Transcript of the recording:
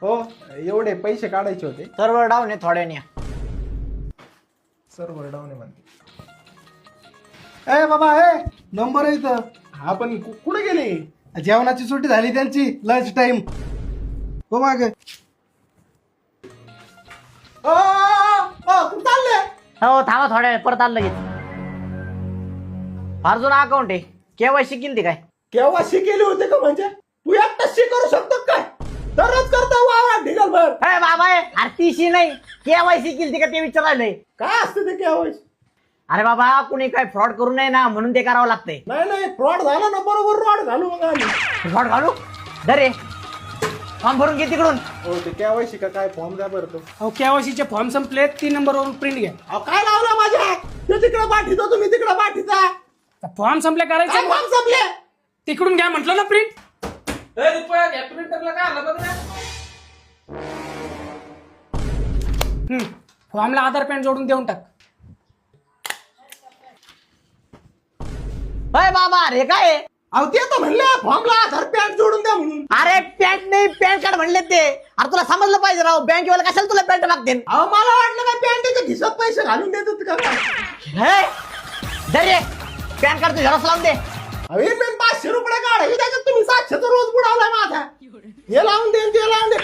हो एवढे पैसे काढायचे होते. सर्व्हर डाऊन आहे थोड्याने. सर्व्हर डाऊन आहे म्हणते. ए बाबा नंबर आहे इथं. हा पण कुठे गेले? जेवणाची सुट्टी झाली त्यांची, लंच टाइम. हो मागे. कुठे चालले? हो थांबा थोड्या वेळ, परत आलं लगेच. फार जुना अकाउंट आहे. केवायसी केली काय? केव्हा शिकेले होते का? म्हणजे तू एकटाच करू शकतो काय? दररोज करता वावरात ढिगलभर. अरे बाबा आरतीशी नाही, केवायसी केली का ते विचारायलंय. काय असतं ते केवायसी? अरे बाबा कुणी काय फ्रॉड करू नये ना, म्हणून ते करावं लागतंय. नाही फ्रॉड झाला ना, बरोबर रॉड घालू मग आम्ही. फ्रॉड घालू दरे, फॉर्म भरून घे तिकडून. हो ते केवायसी का काय फॉर्म द्या बरं तो. अहो केवायसीचे फॉर्म संपले, 3 नंबरवरून प्रिंट घ्या. अहो काय लावलं माझ्या? ते तिकडे पाठीतो, तुम्ही तिकडे पाठीचा. फॉर्म संपले काय करायचे, फॉर्म संपले? तिकडून घ्या म्हटलं ना प्रिंट. फॉर्मला आधार पॅन जोडून देऊन टाक. अरे बाबा अरे काय आहे? अहो ते तर म्हणले फॉर्मला आधार पॅन जोडून द्या म्हणून. अरे पॅन्ट नाही पॅन कार्ड म्हणले ते. अरे तुला समजलं पाहिजे राव, बँकेवाला कशाला तुला पॅन्ट मागते. अहो मला वाटलं काय पॅन्टच्या खिशात पैसे घालून देतात का काय? दरे पॅन कार्ड झेरॉक्स लावून दे. अहो हे पेन 500 रुपये काढायचे, त्याच्यात तुम्ही 700 रोज बुडावलाय माझा. हे लावून दे ते लावून दे.